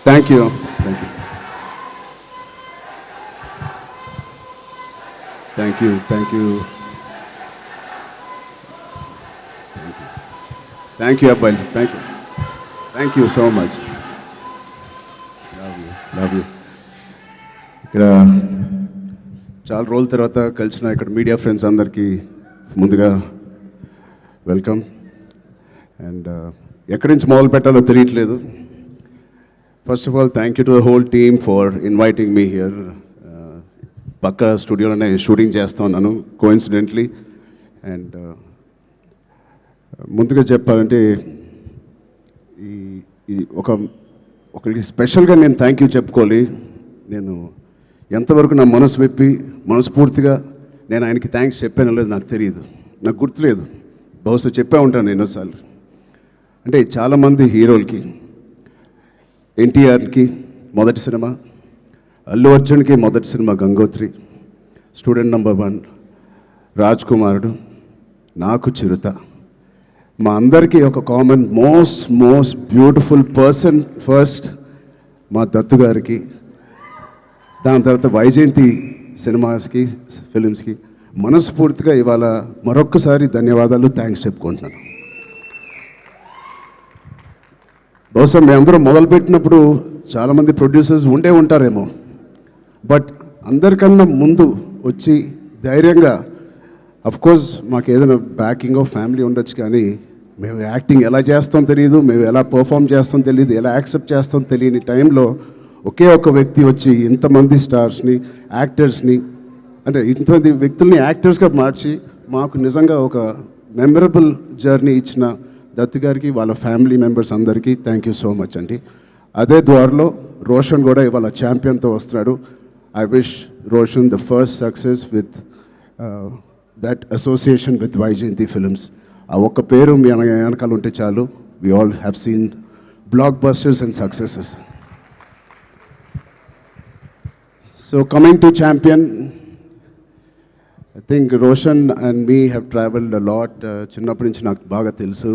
Thank you. Thank you. Thank you. Thank you. Thank you అబ్బాయి. Thank you. Thank you so much. Love you. ఇక్కడ చాలా రోజుల తర్వాత కలిసిన ఇక్కడ మీడియా ఫ్రెండ్స్ అందరికీ ముందుగా వెల్కమ్. అండ్ ఎక్కడి నుంచి మొదలు పెట్టాలో తెలియట్లేదు. First of all thank you to the whole team for inviting me here. పక్క స్టూడియోలోనే షూటింగ్ చేస్తూ ఉన్నాను కోఇన్సిడెంట్లీ. అండ్ ముందుగా చెప్పాలంటే ఈ ఒకరికి స్పెషల్గా నేను థ్యాంక్ యూ చెప్పుకోవాలి. నేను ఎంతవరకు నా మనసు విప్పి మనస్ఫూర్తిగా నేను ఆయనకి థ్యాంక్స్ చెప్పానో లేదు నాకు తెలియదు, నాకు గుర్తులేదు. బహుశా చెప్పే ఉంటాను ఎన్నోసార్లు. అంటే చాలామంది హీరోలకి, ఎన్టీఆర్కి మొదటి సినిమా, అల్లు అర్జున్కి మొదటి cinema Gangotri, student number 1, Raj కుమారుడు, నాకు చిరుత. మా అందరికీ ఒక common most beautiful person first మా దత్తు గారికి, దాని తర్వాత వైజయంతి సినిమాస్కి ఫిలిమ్స్కి మనస్ఫూర్తిగా ఇవాళ మరొక్కసారి ధన్యవాదాలు, థ్యాంక్స్ చెప్పుకుంటున్నాను. బహుశా మేమందరం మొదలుపెట్టినప్పుడు చాలామంది ప్రొడ్యూసర్స్ ఉండే ఉంటారేమో, బట్ అందరికన్నా ముందు వచ్చి ధైర్యంగా, అఫ్కోర్స్ మాకు ఏదైనా బ్యాకింగ్ ఆఫ్ ఫ్యామిలీ ఉండొచ్చు, కానీ మేము యాక్టింగ్ ఎలా చేస్తాం తెలియదు, మేము ఎలా పర్ఫామ్ చేస్తాం తెలియదు, ఎలా యాక్సెప్ట్ చేస్తాం తెలియని టైంలో ఒకే ఒక వ్యక్తి వచ్చి ఇంతమంది స్టార్స్ని, యాక్టర్స్ని, అంటే ఇంతమంది వ్యక్తుల్ని యాక్టర్స్గా మార్చి మాకు నిజంగా ఒక మెమరబుల్ జర్నీ ఇచ్చిన దత్తు గారికి, వాళ్ళ ఫ్యామిలీ మెంబర్స్ అందరికీ థ్యాంక్ యూ సో మచ్ అండి. అదే ద్వారలో రోషన్ కూడా ఇవాళ ఛాంపియన్తో వస్తున్నాడు. I wish Roshan the first success with that association with Vyjayanthi films. ఆ ఒక్క పేరు మీ వెనకాల ఉంటే చాలు. We all have seen blockbusters and successes. So coming to champion, I think Roshan and me have travelled a lot. చిన్నప్పటి నుంచి నాకు బాగా తెలుసు.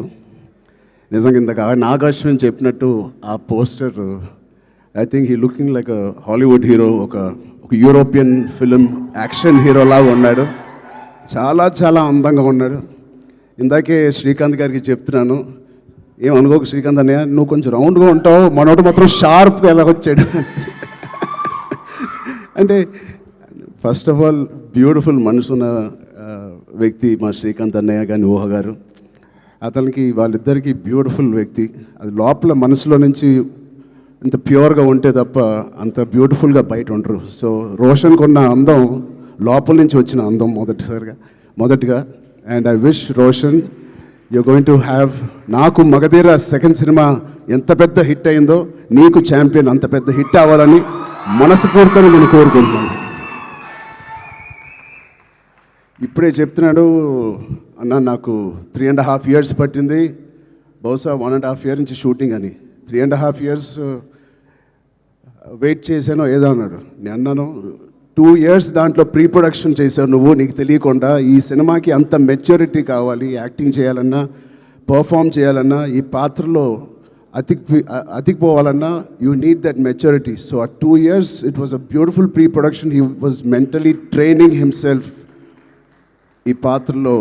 నిజంగా ఇందాక నాగార్జున చెప్పినట్టు ఆ poster, I think he looking like a Hollywood hero, ఒక యూరోపియన్ ఫిలిం యాక్షన్ హీరోలాగా ఉన్నాడు. చాలా అందంగా ఉన్నాడు. ఇందాకే శ్రీకాంత్ గారికి చెప్తున్నాను, ఏమనుకోకు శ్రీకాంత్ అన్నయ్య, నువ్వు కొంచెం రౌండ్గా ఉంటావు, మనోడు మాత్రం షార్ప్గా ఎలా వచ్చాడు. అంటే ఫస్ట్ ఆఫ్ ఆల్ బ్యూటిఫుల్ మనసున్న వ్యక్తి మా శ్రీకాంత్ అన్నయ్య కానీ ఊహ గారు. అతనికి వాళ్ళిద్దరికీ బ్యూటిఫుల్ వ్యక్తి. అది లోపల మనసులో నుంచి ఇంత ప్యూర్గా ఉంటే తప్ప అంత బ్యూటిఫుల్గా బయట ఉండరు. సో రోషన్కి ఉన్న అందం లోపల నుంచి వచ్చిన అందం మొదటిగా. And I wish Roshan you going to have, నాకు మగధీర సెకండ్ సినిమా ఎంత పెద్ద హిట్ అయిందో నీకు ఛాంపియన్ అంత పెద్ద హిట్ అవ్వాలని మనస్ఫూర్తిగా నేను కోరుకుంటున్నాను. ఇప్పుడే చెప్తున్నాడు అన్న, నాకు 3.5 years పట్టింది, బహుశా 1.5 year నుంచి షూటింగ్ అని. 3.5 years వెయిట్ చేశానో ఏదో అన్నాడు. నేను అన్నాను 2 years దాంట్లో ప్రీ ప్రొడక్షన్ చేశావు నువ్వు, నీకు తెలియకుండా. ఈ సినిమాకి అంత మెచ్యూరిటీ కావాలి, యాక్టింగ్ చేయాలన్నా, పర్ఫామ్ చేయాలన్నా, ఈ పాత్రలో అతికిపోవాలన్నా you need that maturity. So ఆ 2 years it was a beautiful pre production. He was mentally training himself ఈ పాత్రలో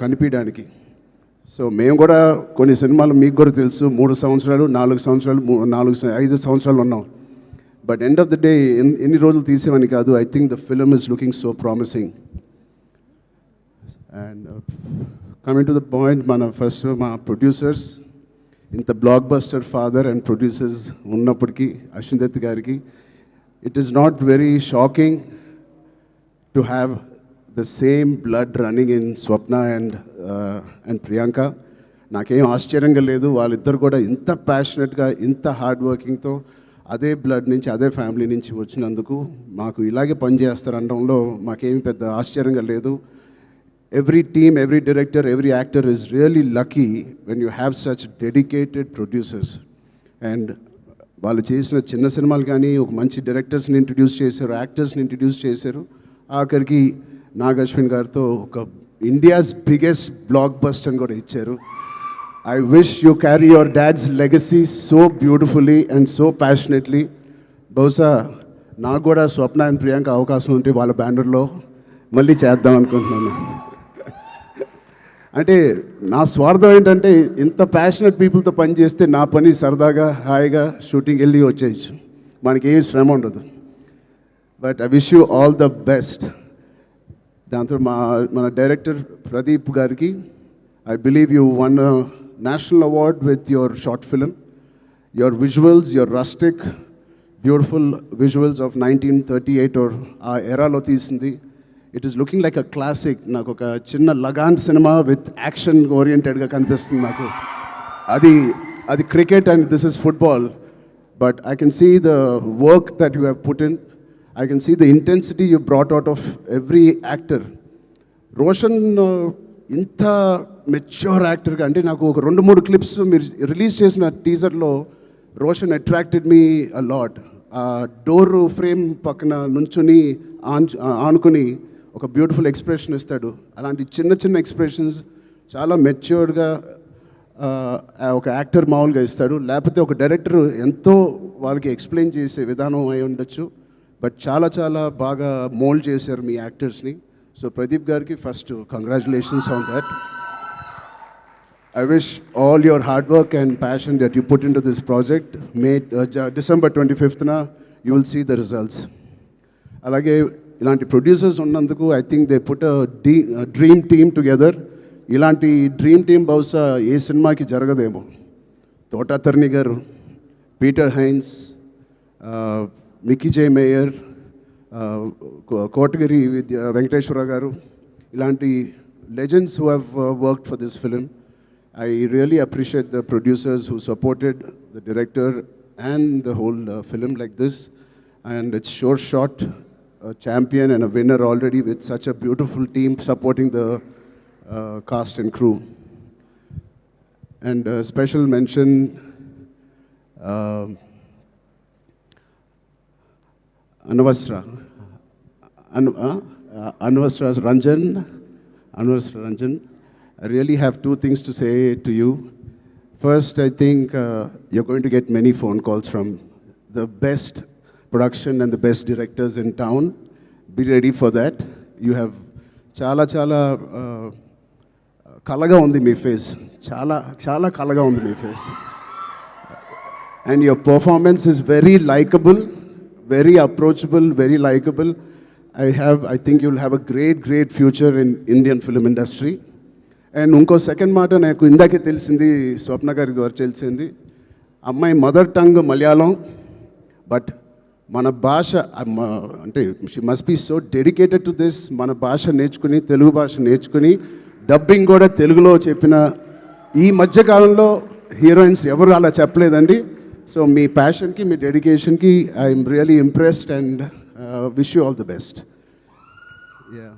కనిపించడానికి. సో మేము కూడా కొన్ని సినిమాలు మీకు కూడా తెలుసు 3 సంవత్సరాలు 4 సంవత్సరాలు 5 సంవత్సరాలు ఉన్నాం. But end of the day ఎన్ని రోజులు తీసేవని కాదు. I think the film is looking so promising. And coming to the point, మా ప్రొడ్యూసర్స్, ఇంత block buster father and producers ఉన్నప్పటికీ అశ్విన్ దత్ గారికి it is not very shocking to have the same blood running in Swapna and Priyanka. నాకేం ఆశ్చర్యంగా లేదు. వాళ్ళిద్దరు కూడా ఇంత ప్యాషనెట్గా, ఇంత హార్డ్ వర్కింగ్తో అదే బ్లడ్ నుంచి, అదే ఫ్యామిలీ నుంచి వచ్చినందుకు మాకు ఇలాగే పనిచేస్తారనడంలో మాకేమి పెద్ద ఆశ్చర్యంగా లేదు. Every team, every director, every actor is really lucky when you have such dedicated producers. And వాళ్ళు చేసిన చిన్న సినిమాలు కానీ ఒక మంచి డైరెక్టర్స్ని ఇంట్రడ్యూస్ చేశారు, యాక్టర్స్ని ఇంట్రడ్యూస్ చేశారు. ఆఖరికి నాగ్ అశ్విన్ గారితో ఒక ఇండియాస్ బిగ్గెస్ట్ బ్లాక్ బస్టర్ అని కూడా ఇచ్చారు. I wish you carry your dad's legacy so beautifully and so passionately. బహుశా నాకు కూడా స్వప్న అండ్ ప్రియాంక అవకాశం ఉంటే వాళ్ళ బ్యానర్లో మళ్ళీ చేద్దాం అనుకుంటున్నాను. అంటే నా స్వార్థం ఏంటంటే ఇంత ప్యాషనెట్ పీపుల్తో పని చేస్తే నా పని సరదాగా హాయిగా షూటింగ్ వెళ్ళి వచ్చేయచ్చు, మనకి ఏం శ్రమ ఉండదు. But I wish you all the best. దాంతో మన డైరెక్టర్ ప్రదీప్ గారికి, I believe you won national award with your short film. Your visuals, your rustic beautiful visuals of 1938 or ఆ ఎరాలో తీసింది. It is looking like a classic. నాకు ఒక చిన్న Lagaan cinema with action ఓరియంటెడ్గా కనిపిస్తుంది నాకు. అది cricket and this is football. But I can see the work that you have put in. I can see the intensity you brought out of every actor. Roshan, ఇంత mature యాక్టర్గా అంటే నాకు ఒక 2-3 clips మీరు రిలీజ్ చేసిన టీజర్లో Roshan attracted me a lot. ఆ door frame పక్కన నుంచుని ఆనుకుని ఒక బ్యూటిఫుల్ ఎక్స్ప్రెషన్ ఇస్తాడు. అలాంటి చిన్న చిన్న ఎక్స్ప్రెషన్స్ చాలా మెచ్యూర్డ్గా ఒక యాక్టర్ మామూలుగా ఇస్తాడు. లేకపోతే ఒక డైరెక్టర్ ఎంతో వాళ్ళకి ఎక్స్ప్లెయిన్ చేసే విధానం అయి ఉండొచ్చు. బట్ చాలా చాలా బాగా మోల్డ్ చేశారు మీ యాక్టర్స్ని. సో ప్రదీప్ గారికి first congratulations on that. I wish all your hard work and passion that you put into this project. December 25th you will see the results. అలాగే ఇలాంటి ప్రొడ్యూసర్స్ ఉన్నందుకు I think they put dream team together. ఇలాంటి dream team బహుశా ఏ సినిమాకి జరగదేమో. తోటాతర్ని గారు, Peter Hein, Mickey J Meyer, Kotagiri Venkateswara గారు, ఇలాంటి legends who have worked for this film. I really appreciate the producers who supported the director and the whole film like this. And it's sure shot, a champion and a winner already with such a beautiful team supporting the cast and crew. And special mention Anvasra Ranjan. I really have 2 things to say to you. First, I think you're going to get many phone calls from the best production and the best directors in town. Be ready for that. You have chala kalaga undi mee face. Chala kalaga undi mee face. And your performance is very likable, very approachable, very likable. I think you'll have a great future in Indian film industry. And unko second మాట నాకు ఇందాకే తెలిసింది, స్వప్న గారి ద్వారా తెలిసింది. అమ్మాయి mother tongue Malayalam, but మన భాష అంటే she must be so dedicated to this. మన భాష నేర్చుకుని, తెలుగు భాష నేర్చుకుని డబ్బింగ్ కూడా తెలుగులో చెప్పిన ఈ మధ్యకాలంలో హీరోయిన్స్ ఎవరు అలా చెప్పలేదండి. సో మీ ప్యాషన్కి, మీ డెడికేషన్కి I'm really impressed and wish you all the best. Yeah,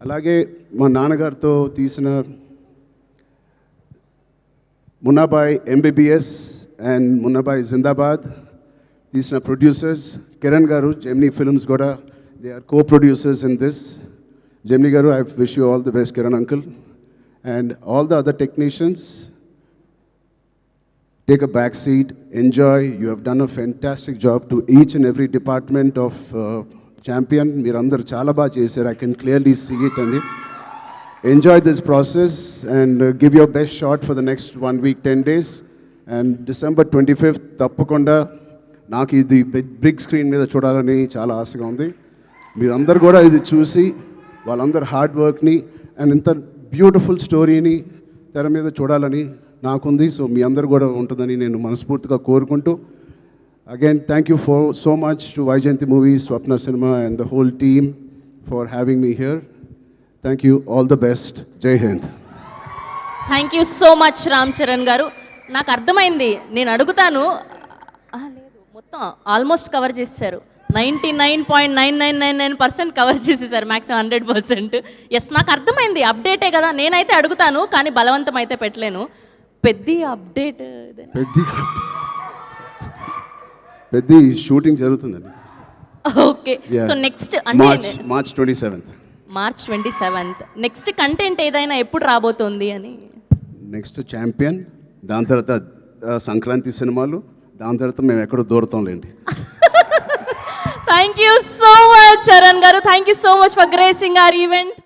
అలాగే మా నాన్నగారితో తీసిన మున్నాబాయ్ ఎంబీబీఎస్ అండ్ మున్నాబాయ్ జిందాబాద్ తీసిన ప్రొడ్యూసర్స్ కిరణ్ గారు, జెమినీ ఫిల్మ్స్ కూడా they are co-producers in this. Jemini garu, I wish you all the best, Kiran uncle. And all the other technicians, take a back seat, enjoy. You have done a fantastic job to each and every department of Champion. Meerandaru chala baga chesaru. I can clearly see it. And enjoy this process and give your best shot for the next 1 week, 10 days. And December 25th, తప్పకుండా నాకు ఇది big screen మీద చూడాలని చాలా ఆశగా ఉంది. మీరందరూ కూడా ఇది చూసి వాళ్ళందరూ హార్డ్ వర్క్ని అండ్ ఇంత బ్యూటిఫుల్ స్టోరీని తెర మీద చూడాలని నాకుంది. సో మీ అందరు కూడా ఉంటుందని నేను మనస్ఫూర్తిగా కోరుకుంటూ, again thank you for so much to Vyjayanthi Movies, Swapna Cinema and the whole team for having me here. Thank you, all the best, Jai Hind. Thank you so much Ram Charan garu. నాకు అర్థమైంది, నేను అడుగుతాను. లేదు, మొత్తం ఆల్మోస్ట్ కవర్ చేశారు. 99.9999% కవర్ చేసేసారు, మ్యాక్సిమం 100%. ఎస్, నాకు అర్థమైంది, అప్డేటే కదా. నేనైతే అడుగుతాను కానీ బలవంతం అయితే పెట్టలేను. పెద్ద అప్డేట్, పెద్ద షూటింగ్ జరుగుతుందండి. ఓకే, సో నెక్స్ట్ అంటే మార్చ్ 27th. నెక్స్ట్ కంటెంట్ ఏదైనా ఎప్పుడు రాబోతోంది అని? నెక్స్ట్ ఛాంపియన్, దాని తర్వాత సంక్రాంతి సినిమాలు, దాని తర్వాత మేము ఎక్కడో దూరతాంలేండి. Thank you so much Charan garu, thank you so much for gracing our event.